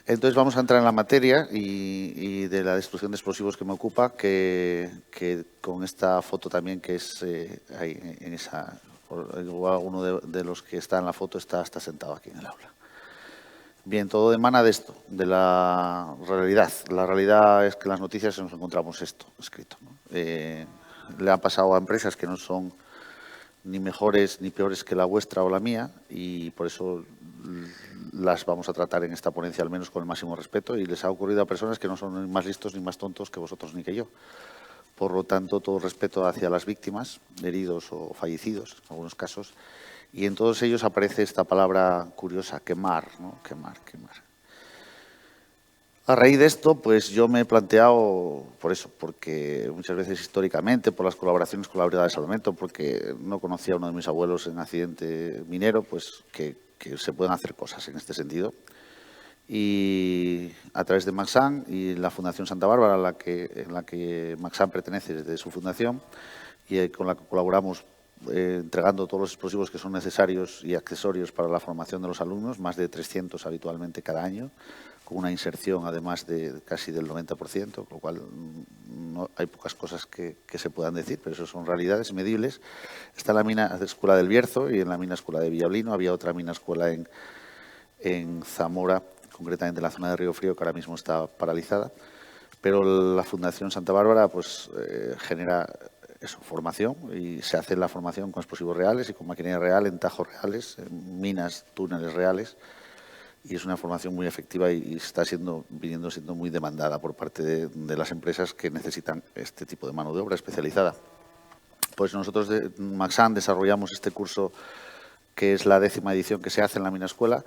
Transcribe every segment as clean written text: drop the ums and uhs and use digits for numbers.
Entonces vamos a entrar en la materia y de la destrucción de explosivos que me ocupa, que con esta foto también que es ahí en esa... Uno de los que está en la foto está sentado aquí en el aula. Bien, todo emana de esto, de la realidad. La realidad es que en las noticias nos encontramos esto escrito, ¿no? Le ha pasado a empresas que no son ni mejores ni peores que la vuestra o la mía, y por eso las vamos a tratar en esta ponencia al menos con el máximo respeto, y les ha ocurrido a personas que no son ni más listos ni más tontos que vosotros ni que yo. Por lo tanto, todo respeto hacia las víctimas, heridos o fallecidos, en algunos casos, y en todos ellos aparece esta palabra curiosa, quemar, ¿no? Quemar. A raíz de esto, pues yo me he planteado, por eso, porque muchas veces históricamente, por las colaboraciones con la Brigada de Salvamento, porque no conocía a uno de mis abuelos en accidente minero, pues que se pueden hacer cosas en este sentido. Y a través de Maxam y la Fundación Santa Bárbara, en la que Maxam pertenece desde su fundación, y con la que colaboramos entregando todos los explosivos que son necesarios y accesorios para la formación de los alumnos, más de 300 habitualmente cada año, con una inserción además de casi del 90%, con lo cual no hay pocas cosas que se puedan decir, pero eso son realidades medibles. Está la mina escuela del Bierzo y en la mina escuela de Villablino. Había otra mina escuela en Zamora, concretamente en la zona de Río Frío, que ahora mismo está paralizada. Pero la Fundación Santa Bárbara pues genera formación, y se hace la formación con explosivos reales y con maquinaria real, en tajos reales, en minas, túneles reales, y es una formación muy efectiva y está viniendo siendo muy demandada por parte de las empresas que necesitan este tipo de mano de obra especializada. Pues nosotros de Maxam desarrollamos este curso, que es la 10ª edición que se hace en la mina escuela,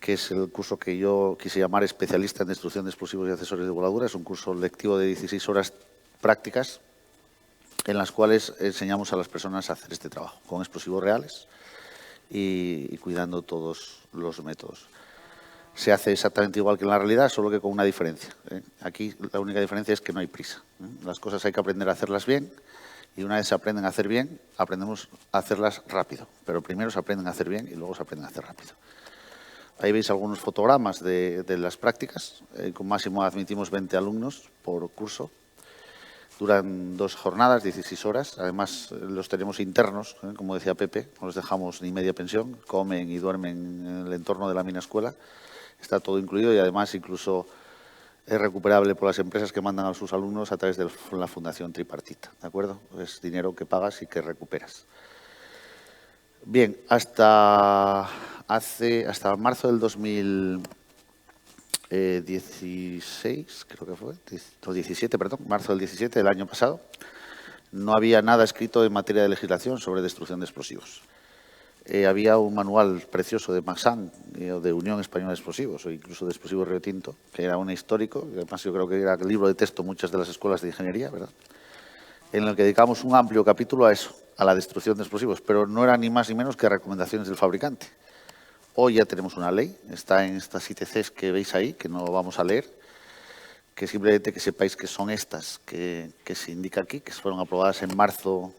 que es el curso que yo quise llamar especialista en destrucción de explosivos y accesorios de voladura. Es un curso lectivo de 16 horas prácticas, en las cuales enseñamos a las personas a hacer este trabajo con explosivos reales y cuidando todos los métodos. Se hace exactamente igual que en la realidad, solo que con una diferencia. Aquí la única diferencia es que no hay prisa. Las cosas hay que aprender a hacerlas bien, y una vez se aprenden a hacer bien, aprendemos a hacerlas rápido. Pero primero se aprenden a hacer bien y luego se aprenden a hacer rápido. Ahí veis algunos fotogramas de las prácticas. Con máximo admitimos 20 alumnos por curso. Duran 2 jornadas, 16 horas. Además, los tenemos internos, como decía Pepe, no los dejamos ni media pensión, comen y duermen en el entorno de la mina escuela. Está todo incluido y además incluso es recuperable por las empresas que mandan a sus alumnos a través de la Fundación Tripartita, ¿de acuerdo? Es dinero que pagas y que recuperas. Bien, hasta marzo del 2016, creo que fue, o 17, perdón, marzo del 17 del año pasado, no había nada escrito en materia de legislación sobre destrucción de explosivos. Había un manual precioso de Maxam, de Unión Española de Explosivos, o incluso de Explosivos Río Tinto, que era un histórico, y además yo creo que era el libro de texto muchas de las escuelas de ingeniería, ¿verdad?, en el que dedicamos un amplio capítulo a eso, a la destrucción de explosivos, pero no era ni más ni menos que recomendaciones del fabricante. Hoy ya tenemos una ley, está en estas ITCs que veis ahí, que no vamos a leer, que simplemente que sepáis que son estas que se indica aquí, que fueron aprobadas en marzo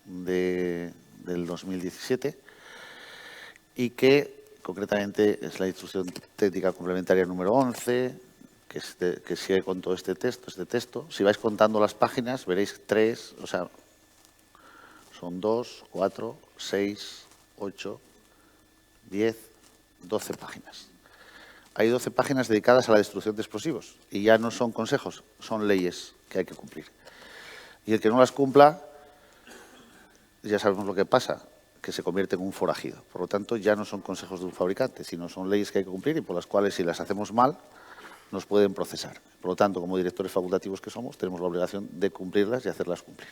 del 2017, y que concretamente es la instrucción técnica complementaria número 11, que sigue con todo este texto. Si vais contando las páginas, veréis 3, o sea, son 2, 4, 6, 8, 10, 12 páginas. Hay 12 páginas dedicadas a la destrucción de explosivos, y ya no son consejos, son leyes que hay que cumplir. Y el que no las cumpla, ya sabemos lo que pasa, que se convierte en un forajido. Por lo tanto, ya no son consejos de un fabricante, sino son leyes que hay que cumplir y por las cuales, si las hacemos mal, nos pueden procesar. Por lo tanto, como directores facultativos que somos, tenemos la obligación de cumplirlas y hacerlas cumplir.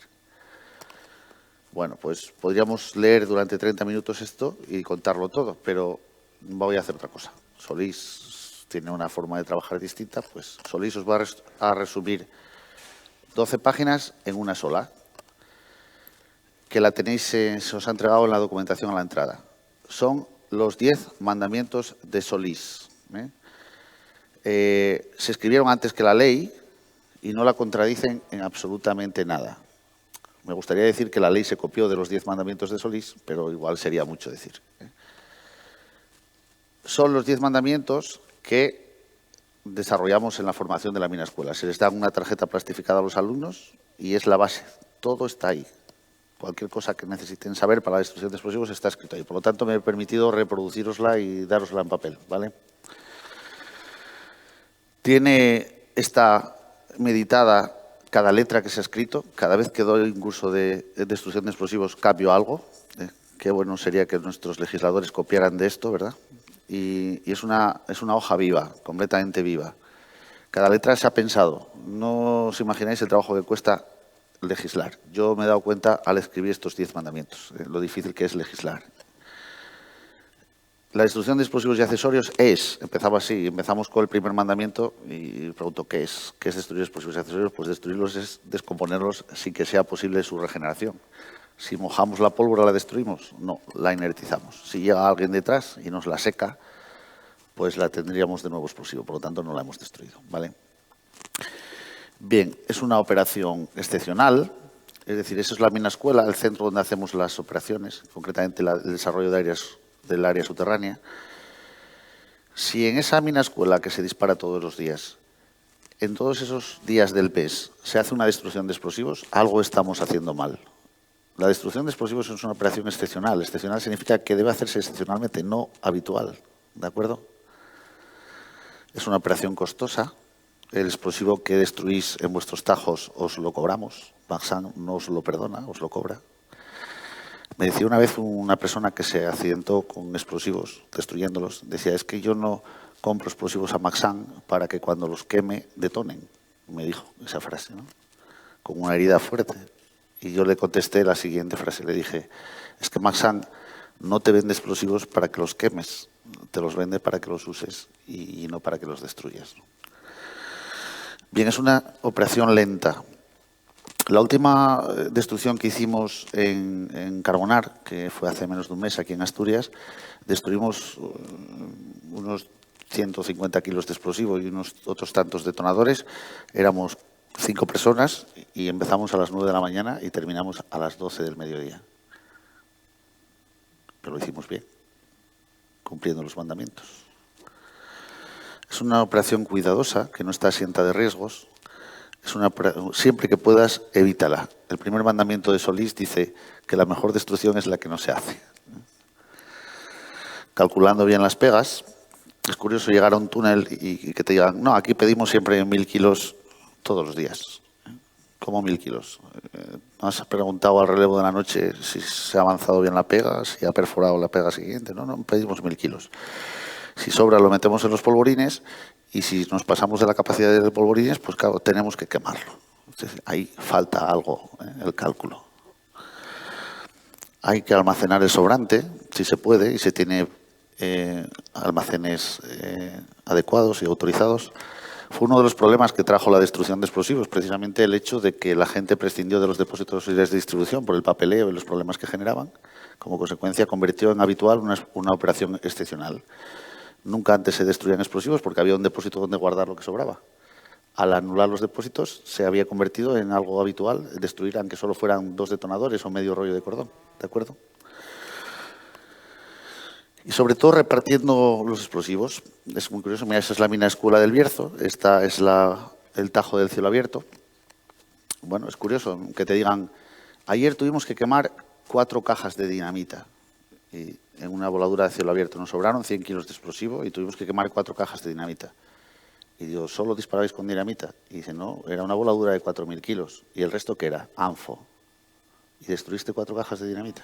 Bueno, pues podríamos leer durante 30 minutos esto y contarlo todo, pero voy a hacer otra cosa. Solís tiene una forma de trabajar distinta, pues Solís os va a resumir 12 páginas en una sola, que la tenéis, se os ha entregado en la documentación a la entrada. Son los 10 mandamientos de Solís. Se escribieron antes que la ley y no la contradicen en absolutamente nada. Me gustaría decir que la ley se copió de los 10 mandamientos de Solís, pero igual sería mucho decir. son los 10 mandamientos que desarrollamos en la formación de la Mina Escuela. Se les da una tarjeta plastificada a los alumnos y es la base. Todo está ahí. Cualquier cosa que necesiten saber para la destrucción de explosivos está escrito ahí. Por lo tanto, me he permitido reproducirosla y dárosla en papel, ¿vale? Está meditada cada letra que se ha escrito. Cada vez que doy un curso de destrucción de explosivos cambio algo. Qué bueno sería que nuestros legisladores copiaran de esto, ¿verdad? Y es una hoja viva, completamente viva. Cada letra se ha pensado. No os imagináis el trabajo que cuesta legislar. Yo me he dado cuenta al escribir estos 10 mandamientos, lo difícil que es legislar. La destrucción de explosivos y accesorios empezaba así, empezamos con el primer mandamiento y pregunto, ¿qué es? ¿Qué es destruir explosivos y accesorios? Pues destruirlos es descomponerlos sin que sea posible su regeneración. Si mojamos la pólvora, ¿la destruimos? No, la inertizamos. Si llega alguien detrás y nos la seca, pues la tendríamos de nuevo explosivo, por lo tanto no la hemos destruido, ¿vale? Bien, es una operación excepcional, es decir, eso es la Mina Escuela, el centro donde hacemos las operaciones, concretamente el desarrollo del área subterránea. Si en esa Mina Escuela que se dispara todos los días, en todos esos días del PES, se hace una destrucción de explosivos, algo estamos haciendo mal. La destrucción de explosivos es una operación excepcional. Excepcional significa que debe hacerse excepcionalmente, no habitual, ¿de acuerdo? Es una operación costosa. El explosivo que destruís en vuestros tajos os lo cobramos. Maxam no os lo perdona, os lo cobra. Me decía una vez una persona que se accidentó con explosivos, destruyéndolos, decía, es que yo no compro explosivos a Maxam para que cuando los queme detonen. Me dijo esa frase, ¿no? Con una herida fuerte. Y yo le contesté la siguiente frase, le dije, es que Maxam no te vende explosivos para que los quemes, te los vende para que los uses y no para que los destruyas, ¿no? Bien, es una operación lenta. La última destrucción que hicimos en Carbonar, que fue hace menos de un mes aquí en Asturias, destruimos unos 150 kilos de explosivo y unos otros tantos detonadores. Éramos 5 personas y empezamos a las 9 de la mañana y terminamos a las 12 del mediodía. Pero lo hicimos bien, cumpliendo los mandamientos. Es una operación cuidadosa, que no está exenta de riesgos. Siempre que puedas, evítala. El primer mandamiento de Solís dice que la mejor destrucción es la que no se hace. Calculando bien las pegas, es curioso llegar a un túnel y que te digan, no, aquí pedimos siempre 1000 kilos todos los días. ¿Cómo 1000 kilos? ¿No has preguntado al relevo de la noche si se ha avanzado bien la pega, si ha perforado la pega siguiente? No, no, pedimos 1000 kilos. Si sobra lo metemos en los polvorines y si nos pasamos de la capacidad de polvorines, pues claro, tenemos que quemarlo. Entonces, ahí falta algo, el cálculo. Hay que almacenar el sobrante, si se puede, y se tiene almacenes adecuados y autorizados. Fue uno de los problemas que trajo la destrucción de explosivos, precisamente el hecho de que la gente prescindió de los depósitos y de distribución por el papeleo y los problemas que generaban. Como consecuencia, convirtió en habitual una operación excepcional. Nunca antes se destruían explosivos porque había un depósito donde guardar lo que sobraba. Al anular los depósitos se había convertido en algo habitual destruir, aunque solo fueran 2 detonadores o medio rollo de cordón. ¿De acuerdo? Y sobre todo repartiendo los explosivos. Es muy curioso. Mira, esa es la Mina Escuela del Bierzo. Esta es el Tajo del Cielo Abierto. Bueno, es curioso que te digan, ayer tuvimos que quemar 4 cajas de dinamita. Y en una voladura de cielo abierto nos sobraron 100 kilos de explosivo y tuvimos que quemar 4 cajas de dinamita. Y digo, ¿solo disparabais con dinamita? Y dice, no, era una voladura de 4000 kilos. ¿Y el resto qué era? Anfo. ¿Y destruiste 4 cajas de dinamita?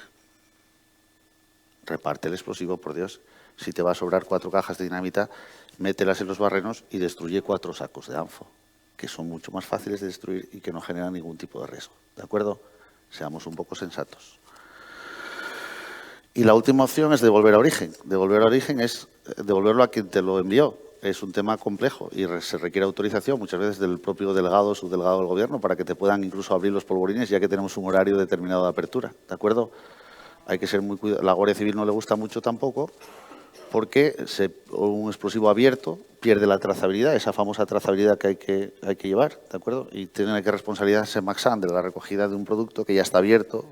Reparte el explosivo, por Dios. Si te va a sobrar 4 cajas de dinamita, mételas en los barrenos y destruye 4 sacos de anfo, que son mucho más fáciles de destruir y que no generan ningún tipo de riesgo. ¿De acuerdo? Seamos un poco sensatos. Y la última opción es devolver a origen. Devolver a origen es devolverlo a quien te lo envió. Es un tema complejo y se requiere autorización muchas veces del propio delegado o subdelegado del gobierno para que te puedan incluso abrir los polvorines, ya que tenemos un horario determinado de apertura. ¿De acuerdo? Hay que ser muy cuidadoso. La Guardia Civil no le gusta mucho tampoco porque un explosivo abierto pierde la trazabilidad, esa famosa trazabilidad que hay que llevar. ¿De acuerdo? Y tiene que responsabilizarse Maxam de la recogida de un producto que ya está abierto,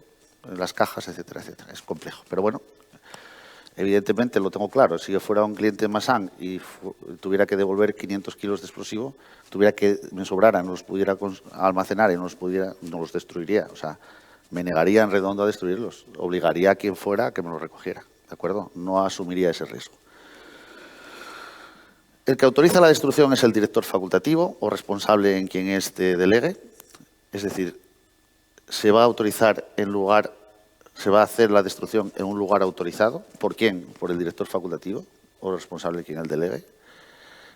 en las cajas, etcétera, etcétera. Es complejo. Pero bueno, Evidentemente, lo tengo claro, si yo fuera un cliente de Masán y tuviera que devolver 500 kilos de explosivo, tuviera que me sobrara, no los pudiera almacenar y no los destruiría. O sea, me negaría en redondo a destruirlos. Obligaría a quien fuera a que me los recogiera, ¿de acuerdo? No asumiría ese riesgo. El que autoriza la destrucción es el director facultativo o responsable en quien éste delegue. Es decir, se va a autorizar se va a hacer la destrucción en un lugar autorizado. ¿Por quién? Por el director facultativo o responsable quien el delegue.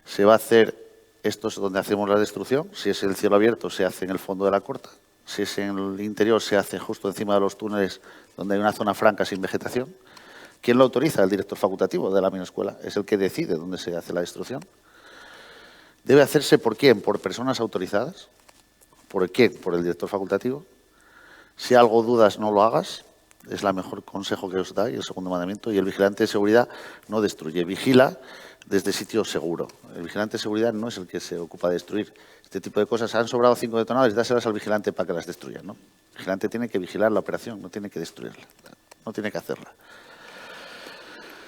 Se va a hacer, esto es donde hacemos la destrucción, si es el cielo abierto se hace en el fondo de la corta, si es en el interior se hace justo encima de los túneles donde hay una zona franca sin vegetación. ¿Quién lo autoriza? El director facultativo de la misma escuela. Es el que decide dónde se hace la destrucción. ¿Debe hacerse por quién? ¿Por personas autorizadas? ¿Por quién? Por el director facultativo. Si algo dudas, no lo hagas. Es el mejor consejo que os da y el segundo mandamiento. Y el vigilante de seguridad no destruye, vigila desde sitio seguro. El vigilante de seguridad no es el que se ocupa de destruir. Este tipo de cosas, han sobrado 5 detonadas, dáselas al vigilante para que las destruya, ¿no? El vigilante tiene que vigilar la operación, no tiene que destruirla, no tiene que hacerla.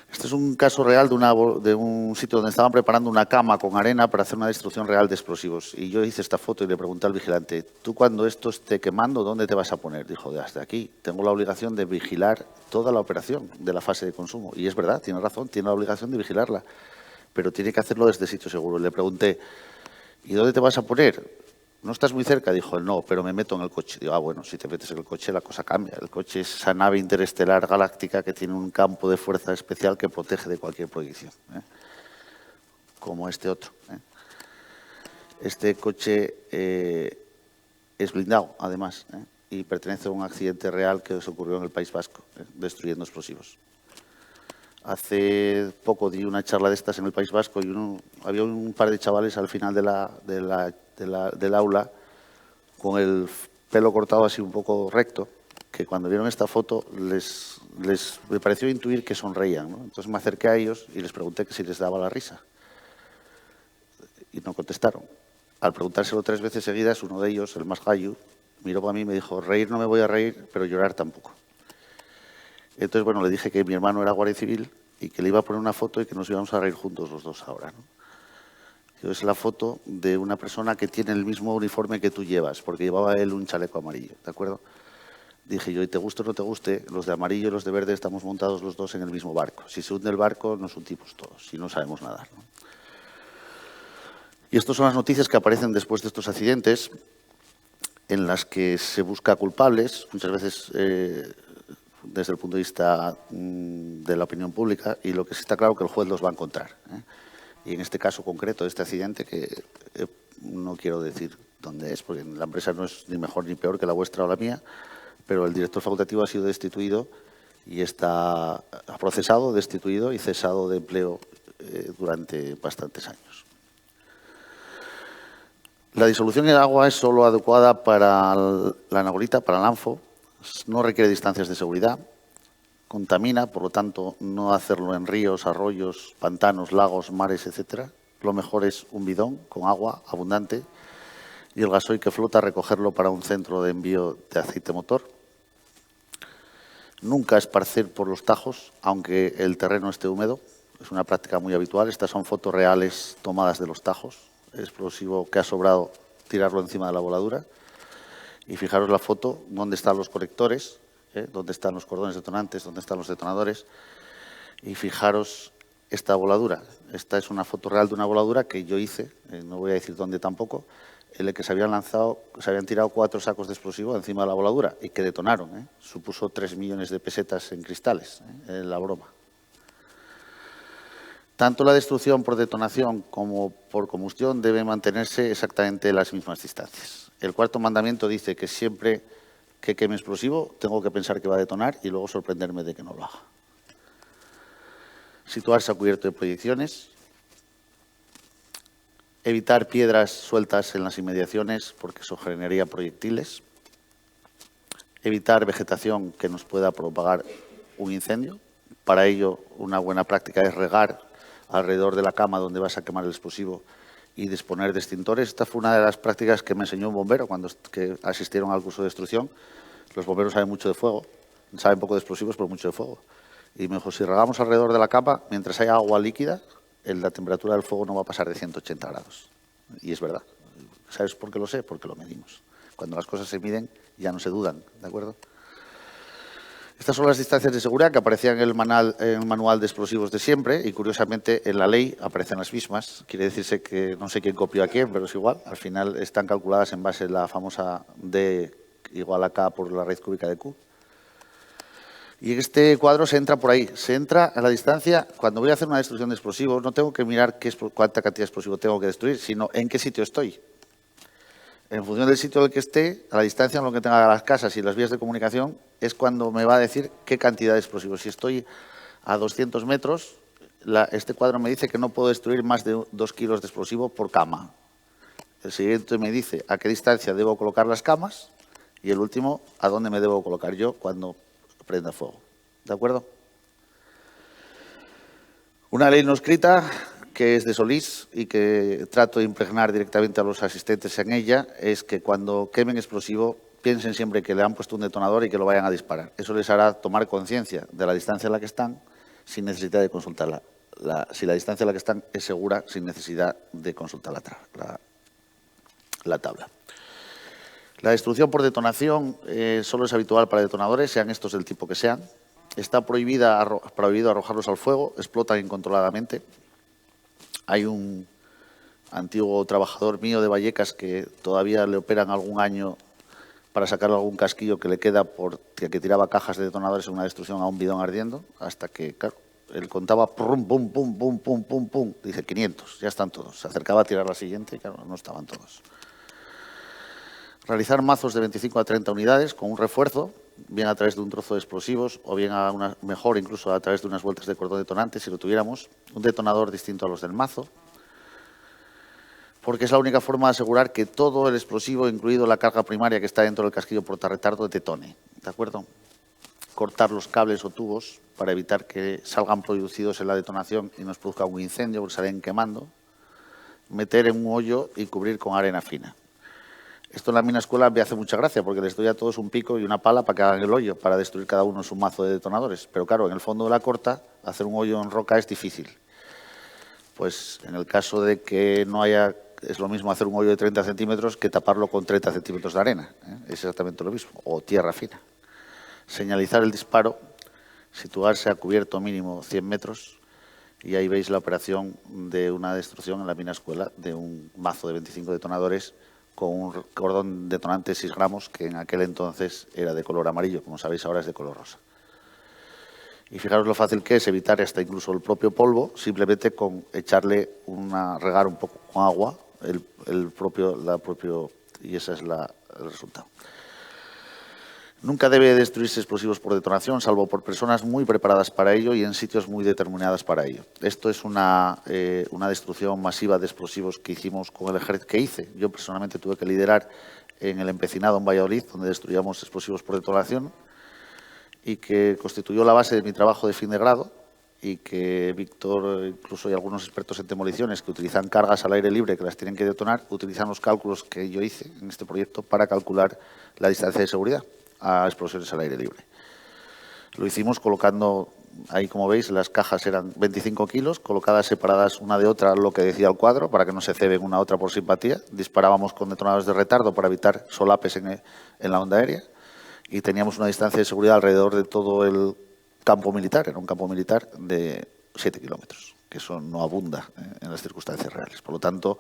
Este es un caso real de un sitio donde estaban preparando una cama con arena para hacer una destrucción real de explosivos. Y yo hice esta foto y le pregunté al vigilante, ¿tú cuando esto esté quemando, dónde te vas a poner? Dijo, hasta aquí. Tengo la obligación de vigilar toda la operación de la fase de consumo. Y es verdad, tiene razón, tiene la obligación de vigilarla. Pero tiene que hacerlo desde sitio seguro. Le pregunté, ¿y dónde te vas a poner? ¿No estás muy cerca? Dijo, no, pero me meto en el coche. Digo, bueno, si te metes en el coche la cosa cambia. El coche es esa nave interestelar galáctica que tiene un campo de fuerza especial que protege de cualquier proyección, como este otro. Este coche es blindado, además, y pertenece a un accidente real que se ocurrió en el País Vasco, destruyendo explosivos. Hace poco di una charla de estas en el País Vasco y había un par de chavales al final del aula con el pelo cortado así un poco recto, que cuando vieron esta foto me pareció intuir que sonreían, ¿no? Entonces me acerqué a ellos y les pregunté que si les daba la risa. Y no contestaron. Al preguntárselo 3 veces seguidas, uno de ellos, el más gallo, miró para mí y me dijo, reír no me voy a reír, pero llorar tampoco. Entonces, bueno, le dije que mi hermano era guardia civil y que le iba a poner una foto y que nos íbamos a reír juntos los dos ahora, ¿no? Es la foto de una persona que tiene el mismo uniforme que tú llevas, porque llevaba él un chaleco amarillo, ¿de acuerdo? Dije yo, y te guste o no te guste, los de amarillo y los de verde estamos montados los dos en el mismo barco. Si se hunde el barco, nos hundimos todos, y no sabemos nadar, ¿no? Y estas son las noticias que aparecen después de estos accidentes, en las que se busca culpables, muchas veces desde el punto de vista de la opinión pública, y lo que sí está claro que el juez los va a encontrar, Y en este caso concreto de este accidente, que no quiero decir dónde es, porque la empresa no es ni mejor ni peor que la vuestra o la mía, pero el director facultativo ha sido destituido y está procesado, destituido y cesado de empleo durante bastantes años. La disolución en agua es solo adecuada para la anabolita, para el ANFO, no requiere distancias de seguridad, contamina, por lo tanto, no hacerlo en ríos, arroyos, pantanos, lagos, mares, etcétera. Lo mejor es un bidón con agua abundante y el gasoil que flota, recogerlo para un centro de envío de aceite motor. Nunca esparcer por los tajos, aunque el terreno esté húmedo. Es una práctica muy habitual. Estas son fotos reales tomadas de los tajos. Explosivo que ha sobrado, tirarlo encima de la voladura. Y fijaros la foto, dónde están los conectores, dónde están los cordones detonantes, dónde están los detonadores. Y fijaros esta voladura. Esta es una foto real de una voladura que yo hice, no voy a decir dónde tampoco, en la que se habían tirado 4 sacos de explosivo encima de la voladura y que detonaron. Supuso 3 millones de pesetas en cristales, la broma. Tanto la destrucción por detonación como por combustión deben mantenerse exactamente las mismas distancias. El cuarto mandamiento dice que siempre que queme explosivo tengo que pensar que va a detonar y luego sorprenderme de que no lo haga. Situarse a cubierto de proyecciones. Evitar piedras sueltas en las inmediaciones porque eso generaría proyectiles. Evitar vegetación que nos pueda propagar un incendio. Para ello, una buena práctica es regar alrededor de la cama donde vas a quemar el explosivo y disponer de extintores. Esta fue una de las prácticas que me enseñó un bombero cuando asistieron al curso de destrucción. Los bomberos saben mucho de fuego, saben poco de explosivos, pero mucho de fuego. Y me dijo, si regamos alrededor de la capa, mientras haya agua líquida, la temperatura del fuego no va a pasar de 180 grados. Y es verdad. ¿Sabes por qué lo sé? Porque lo medimos. Cuando las cosas se miden, ya no se dudan, ¿de acuerdo? Estas son las distancias de seguridad que aparecían en el manual de explosivos de siempre y, curiosamente, en la ley aparecen las mismas. Quiere decirse que no sé quién copió a quién, pero es igual. Al final están calculadas en base a la famosa D igual a K por la raíz cúbica de Q. Y en este cuadro se entra por ahí. Se entra a la distancia. Cuando voy a hacer una destrucción de explosivos, no tengo que mirar cuánta cantidad de explosivo tengo que destruir, sino en qué sitio estoy. En función del sitio en el que esté, a la distancia en lo que tenga las casas y las vías de comunicación, es cuando me va a decir qué cantidad de explosivos. Si estoy a 200 metros, este cuadro me dice que no puedo destruir más de 2 kilos de explosivo por cama. El siguiente me dice a qué distancia debo colocar las camas y el último, a dónde me debo colocar yo cuando prenda fuego. ¿De acuerdo? Una ley no escrita que es de Solís y que trato de impregnar directamente a los asistentes en ella, es que cuando quemen explosivo piensen siempre que le han puesto un detonador y que lo vayan a disparar. Eso les hará tomar conciencia de la distancia en la que están sin necesidad de consultar si la distancia en la que están es segura, sin necesidad de consultar la tabla. La destrucción por detonación solo es habitual para detonadores, sean estos del tipo que sean. Está prohibido arrojarlos al fuego, explotan incontroladamente. Hay un antiguo trabajador mío de Vallecas que todavía le operan algún año para sacarle algún casquillo que le queda porque tiraba cajas de detonadores en una destrucción a un bidón ardiendo, hasta que, claro, él contaba pum, pum, pum, pum, pum, pum, pum, dice 500, ya están todos. Se acercaba a tirar la siguiente y, claro, no estaban todos. Realizar mazos de 25 a 30 unidades con un refuerzo, bien a través de un trozo de explosivos o bien mejor incluso a través de unas vueltas de cordón detonante, si lo tuviéramos, un detonador distinto a los del mazo, porque es la única forma de asegurar que todo el explosivo, incluido la carga primaria que está dentro del casquillo portarretardo, detone. ¿De acuerdo? Cortar los cables o tubos para evitar que salgan producidos en la detonación y nos produzca un incendio porque salen quemando. Meter en un hoyo y cubrir con arena fina. Esto en la mina escuela me hace mucha gracia porque les doy a todos un pico y una pala para que hagan el hoyo, para destruir cada uno su mazo de detonadores. Pero claro, en el fondo de la corta, hacer un hoyo en roca es difícil. Pues en el caso de que no haya, es lo mismo hacer un hoyo de 30 centímetros que taparlo con 30 centímetros de arena. Es exactamente lo mismo, o tierra fina. Señalizar el disparo, situarse a cubierto mínimo 100 metros y ahí veis la operación de una destrucción en la mina escuela de un mazo de 25 detonadores con un cordón detonante 6 gramos, que en aquel entonces era de color amarillo, como sabéis ahora es de color rosa. Y fijaros lo fácil que es evitar hasta incluso el propio polvo, simplemente con echarle regar un poco con agua, y ese es el resultado. Nunca debe destruirse explosivos por detonación, salvo por personas muy preparadas para ello y en sitios muy determinados para ello. Esto es una destrucción masiva de explosivos que hicimos con el ejército, que hice. Yo personalmente tuve que liderar en el empecinado en Valladolid, donde destruíamos explosivos por detonación y que constituyó la base de mi trabajo de fin de grado y que Víctor, incluso hay algunos expertos en demoliciones que utilizan cargas al aire libre que las tienen que detonar, utilizan los cálculos que yo hice en este proyecto para calcular la distancia de seguridad a explosiones al aire libre. Lo hicimos colocando, ahí como veis, las cajas eran 25 kilos, colocadas separadas una de otra, lo que decía el cuadro, para que no se ceben una a otra por simpatía. Disparábamos con detonadores de retardo para evitar solapes en la onda aérea y teníamos una distancia de seguridad alrededor de todo el campo militar. Era un campo militar de 7 kilómetros, que eso no abunda en las circunstancias reales. Por lo tanto,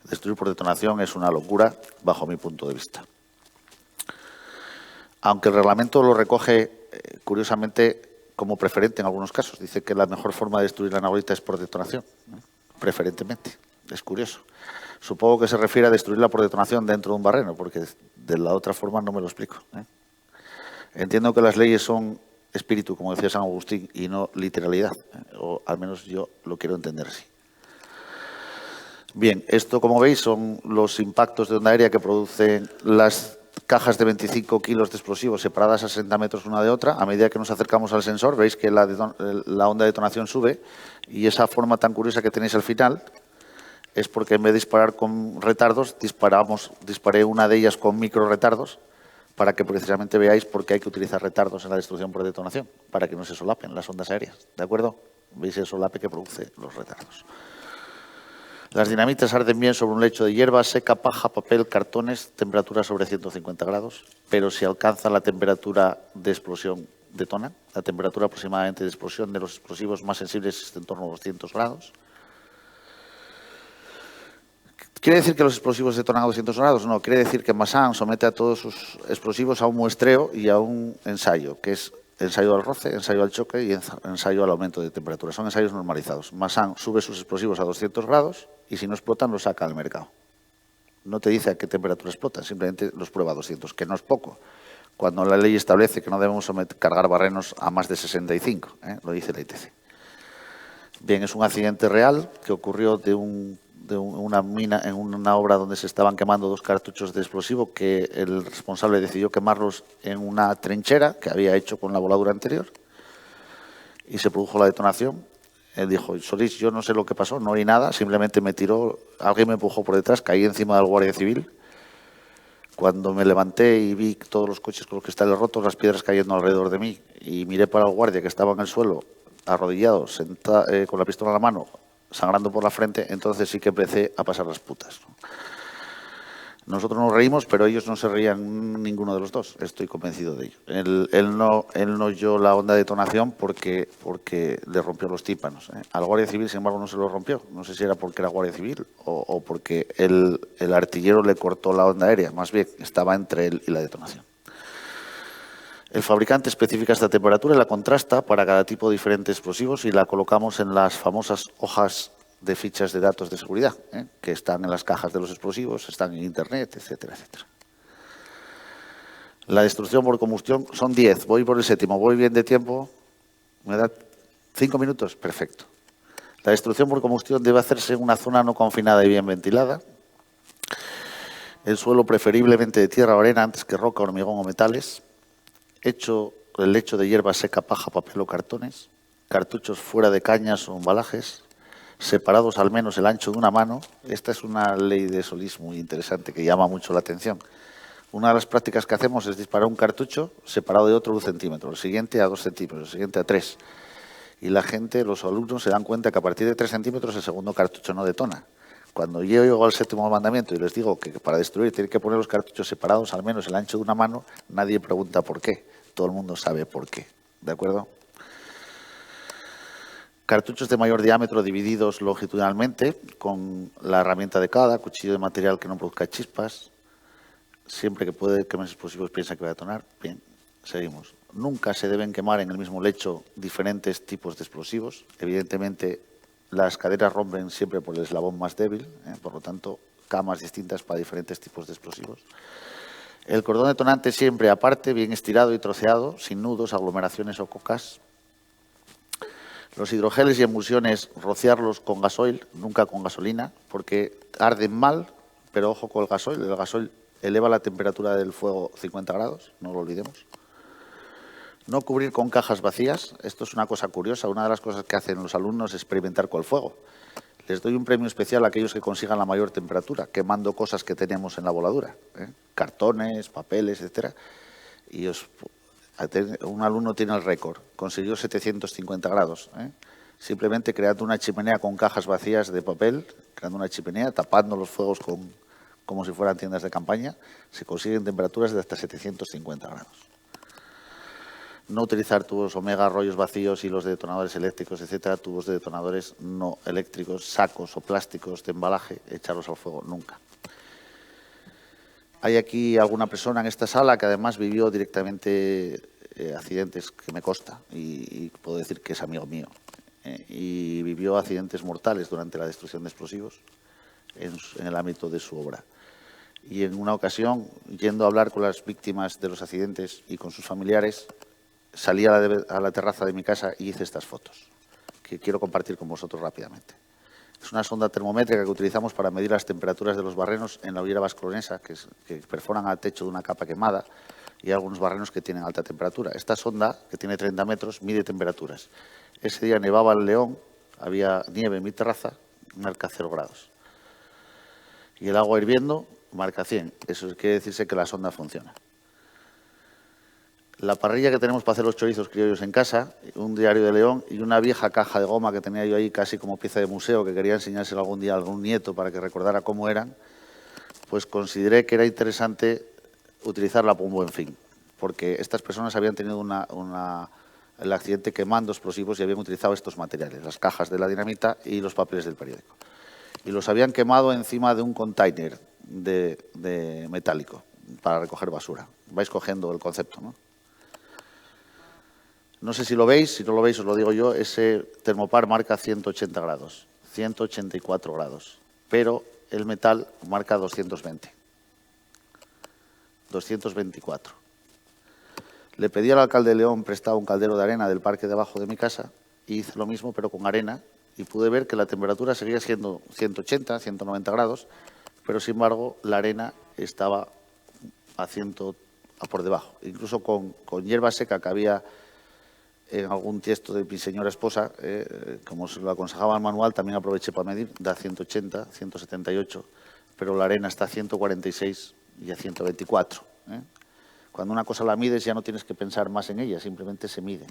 destruir por detonación es una locura bajo mi punto de vista. Aunque el reglamento lo recoge, curiosamente, como preferente en algunos casos. Dice que la mejor forma de destruir la navalita es por detonación, preferentemente. Es curioso. Supongo que se refiere a destruirla por detonación dentro de un barreno, porque de la otra forma no me lo explico. Entiendo que las leyes son espíritu, como decía San Agustín, y no literalidad. O al menos yo lo quiero entender así. Bien, esto, como veis, son los impactos de onda aérea que producen las cajas de 25 kilos de explosivos separadas a 60 metros una de otra. A medida que nos acercamos al sensor, veis que la onda de detonación sube y esa forma tan curiosa que tenéis al final es porque en vez de disparar con retardos, disparé una de ellas con micro retardos para que precisamente veáis por qué hay que utilizar retardos en la destrucción por detonación, para que no se solapen las ondas aéreas. ¿De acuerdo? ¿Veis el solape que produce los retardos? Las dinamitas arden bien sobre un lecho de hierba, seca, paja, papel, cartones, temperatura sobre 150 grados, pero si alcanzan la temperatura de explosión, detonan. La temperatura aproximadamente de explosión de los explosivos más sensibles es en torno a 200 grados. ¿Quiere decir que los explosivos detonan a 200 grados? No, quiere decir que Massan somete a todos sus explosivos a un muestreo y a un ensayo, que es ensayo al roce, ensayo al choque y ensayo al aumento de temperatura. Son ensayos normalizados. Massan sube sus explosivos a 200 grados y si no explotan los saca al mercado. No te dice a qué temperatura explotan, simplemente los prueba a 200, que no es poco. Cuando la ley establece que no debemos cargar barrenos a más de 65, lo dice la ITC. Bien, es un accidente real que ocurrió de una mina en una obra donde se estaban quemando 2 cartuchos de explosivo que el responsable decidió quemarlos en una trinchera que había hecho con la voladura anterior y se produjo la detonación. Él dijo, Solís, yo no sé lo que pasó, no oí nada, simplemente me tiró, alguien me empujó por detrás, caí encima del guardia civil. Cuando me levanté y vi todos los coches con los cristales rotos, las piedras cayendo alrededor de mí y miré para el guardia que estaba en el suelo, arrodillado, con la pistola en la mano, sangrando por la frente, entonces sí que empecé a pasar las putas. Nosotros nos reímos, pero ellos no se reían ninguno de los dos, estoy convencido de ello. Él no oyó la onda de detonación porque le rompió los tímpanos. Al guardia civil, sin embargo, no se lo rompió. No sé si era porque era guardia civil o porque el artillero le cortó la onda aérea. Más bien, estaba entre él y la detonación. El fabricante especifica esta temperatura y la contrasta para cada tipo de diferentes explosivos y la colocamos en las famosas hojas de fichas de datos de seguridad, que están en las cajas de los explosivos, están en Internet, etcétera, etcétera. La destrucción por combustión son 10. Voy por el 7º. ¿Voy bien de tiempo? ¿Me da 5 minutos? Perfecto. La destrucción por combustión debe hacerse en una zona no confinada y bien ventilada. El suelo preferiblemente de tierra o arena antes que roca, hormigón o metales. Hecho el lecho de hierba seca, paja, papel o cartones. Cartuchos fuera de cañas o embalajes. Separados al menos el ancho de una mano. Esta es una ley de Solís muy interesante que llama mucho la atención. Una de las prácticas que hacemos es disparar un cartucho separado de otro de 1 centímetro, el siguiente a 2 centímetros, el siguiente a 3. Y la gente, los alumnos, se dan cuenta que a partir de 3 centímetros el segundo cartucho no detona. Cuando yo llego al 7º mandamiento y les digo que para destruir tienen que poner los cartuchos separados al menos el ancho de una mano, nadie pregunta por qué. Todo el mundo sabe por qué. ¿De acuerdo? Cartuchos de mayor diámetro divididos longitudinalmente con la herramienta adecuada, cuchillo de material que no produzca chispas. Siempre que puede quemar explosivos piensa que va a detonar. Bien, seguimos. Nunca se deben quemar en el mismo lecho diferentes tipos de explosivos. Evidentemente, las caderas rompen siempre por el eslabón más débil, por lo tanto, camas distintas para diferentes tipos de explosivos. El cordón detonante siempre aparte, bien estirado y troceado, sin nudos, aglomeraciones o cocas. Los hidrogeles y emulsiones, rociarlos con gasoil, nunca con gasolina, porque arden mal, pero ojo con el gasoil. El gasoil eleva la temperatura del fuego 50 grados, no lo olvidemos. No cubrir con cajas vacías. Esto es una cosa curiosa. Una de las cosas que hacen los alumnos es experimentar con el fuego. Les doy un premio especial a aquellos que consigan la mayor temperatura, quemando cosas que tenemos en la voladura, cartones, papeles, etcétera. Y un alumno tiene el récord, consiguió 750 grados. Simplemente creando una chimenea con cajas vacías de papel, creando una chimenea, tapando los fuegos como si fueran tiendas de campaña, se consiguen temperaturas de hasta 750 grados. No utilizar tubos omega, rollos vacíos, hilos de detonadores eléctricos, etcétera, tubos de detonadores no eléctricos, sacos o plásticos de embalaje, echarlos al fuego nunca. Hay aquí alguna persona en esta sala que además vivió directamente accidentes, que me consta, y puedo decir que es amigo mío, y vivió accidentes mortales durante la destrucción de explosivos en el ámbito de su obra. Y en una ocasión, yendo a hablar con las víctimas de los accidentes y con sus familiares, salí a la terraza de mi casa y hice estas fotos, que quiero compartir con vosotros rápidamente. Es una sonda termométrica que utilizamos para medir las temperaturas de los barrenos en la hoguera vasconesa, que perforan al techo de una capa quemada, y algunos barrenos que tienen alta temperatura. Esta sonda, que tiene 30 metros, mide temperaturas. Ese día nevaba en León, había nieve en mi terraza, marca 0 grados. Y el agua hirviendo marca 100. Eso quiere decirse que la sonda funciona. la parrilla que tenemos para hacer los chorizos criollos en casa, un diario de León y una vieja caja de goma que tenía yo ahí casi como pieza de museo, que quería enseñárselo algún día a algún nieto para que recordara cómo eran, pues consideré que era interesante utilizarla por un buen fin, porque estas personas habían tenido el accidente quemando explosivos y habían utilizado estos materiales, las cajas de la dinamita y los papeles del periódico. Y los habían quemado encima de un container de metálico para recoger basura. Vais cogiendo el concepto, ¿no? No sé si lo veis, si no lo veis os lo digo yo, ese termopar marca 180 grados, 184 grados, pero el metal marca 220, 224. Le pedí al alcalde de León prestado un caldero de arena del parque debajo de mi casa y hice lo mismo, pero con arena, y pude ver que la temperatura seguía siendo 180, 190 grados, pero sin embargo la arena estaba a por debajo. Incluso con hierba seca que había en algún tiesto de mi señora esposa, como se lo aconsejaba el manual, también aproveché para medir, da 180, 178, pero la arena está a 146 y a 124. Cuando una cosa la mides ya no tienes que pensar más en ella, simplemente se mide.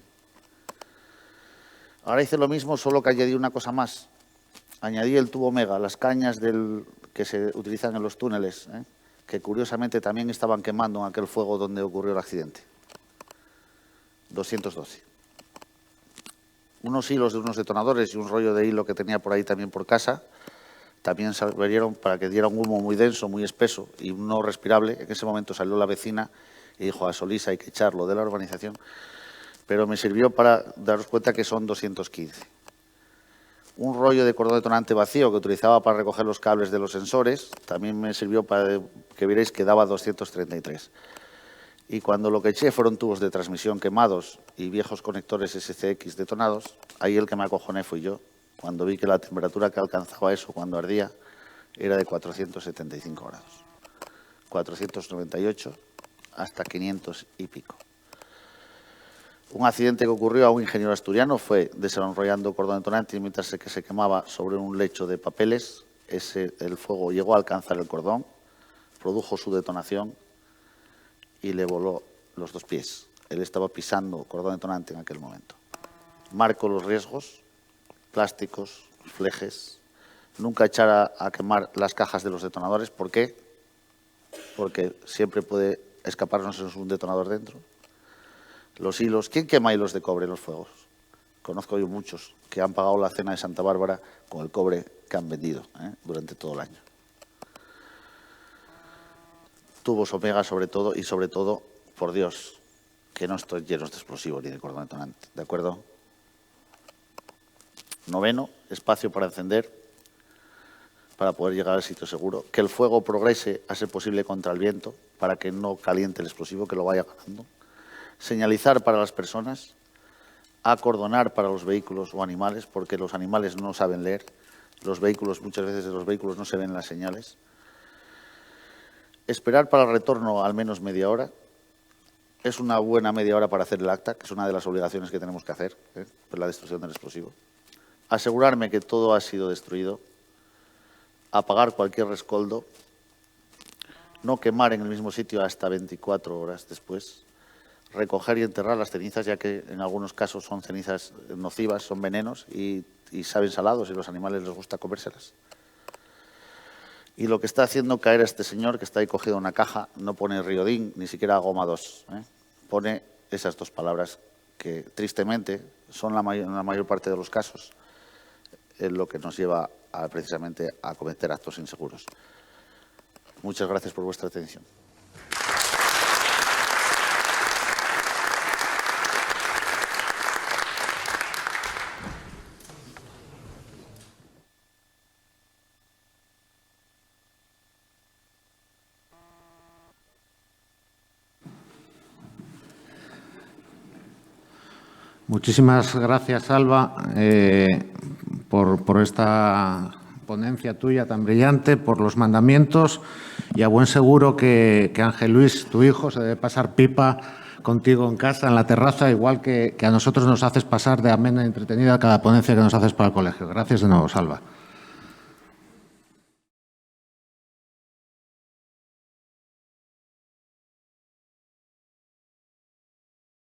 Ahora hice lo mismo, solo que añadí una cosa más. Añadí el tubo Omega, las cañas que se utilizan en los túneles, que curiosamente también estaban quemando en aquel fuego donde ocurrió el accidente. 212. Unos hilos de unos detonadores y un rollo de hilo que tenía por ahí también por casa, también salieron para que diera un humo muy denso, muy espeso y no respirable. En ese momento salió la vecina y dijo a Solís hay que echarlo de la urbanización, pero me sirvió para daros cuenta que son 215. Un rollo de cordón detonante vacío que utilizaba para recoger los cables de los sensores, también me sirvió para que vierais que daba 233. Y cuando lo que eché fueron tubos de transmisión quemados y viejos conectores SCX detonados, ahí el que me acojoné fui yo, cuando vi que la temperatura que alcanzaba eso cuando ardía era de 475 grados. 498 hasta 500 y pico. Un accidente que ocurrió a un ingeniero asturiano fue desenrollando cordón detonante mientras que se quemaba sobre un lecho de papeles. El fuego llegó a alcanzar el cordón, produjo su detonación y le voló los dos pies. Él estaba pisando cordón detonante en aquel momento. Marco los riesgos, plásticos, flejes. Nunca echar a quemar las cajas de los detonadores. ¿Por qué? Porque siempre puede escaparnos un detonador dentro. Los hilos. ¿Quién quema hilos de cobre en los fuegos? Conozco yo muchos que han pagado la cena de Santa Bárbara con el cobre que han vendido durante todo el año. Tubos Omega sobre todo, y sobre todo, por Dios, que no estén llenos de explosivos ni de cordón detonante, ¿de acuerdo? 9, espacio para encender, para poder llegar al sitio seguro. Que el fuego progrese a ser posible contra el viento, para que no caliente el explosivo, que lo vaya ganando. Señalizar para las personas, acordonar para los vehículos o animales, porque los animales no saben leer. Los vehículos, muchas veces de los vehículos no se ven las señales. Esperar para el retorno al menos media hora. Es una buena media hora para hacer el acta, que es una de las obligaciones que tenemos que hacer, por la destrucción del explosivo. Asegurarme que todo ha sido destruido. Apagar cualquier rescoldo. No quemar en el mismo sitio hasta 24 horas después. Recoger y enterrar las cenizas, ya que en algunos casos son cenizas nocivas, son venenos y saben salados y a los animales les gusta comérselas. Y lo que está haciendo caer a este señor, que está ahí cogido en una caja, no pone Riodín, ni siquiera Goma 2. Pone esas dos palabras que, tristemente, son en la mayor parte de los casos lo que nos lleva precisamente a cometer actos inseguros. Muchas gracias por vuestra atención. Muchísimas gracias, Alba, por esta ponencia tuya tan brillante, por los mandamientos, y a buen seguro que Ángel Luis, tu hijo, se debe pasar pipa contigo en casa, en la terraza, igual que a nosotros nos haces pasar de amena y entretenida cada ponencia que nos haces para el colegio. Gracias de nuevo, Salva.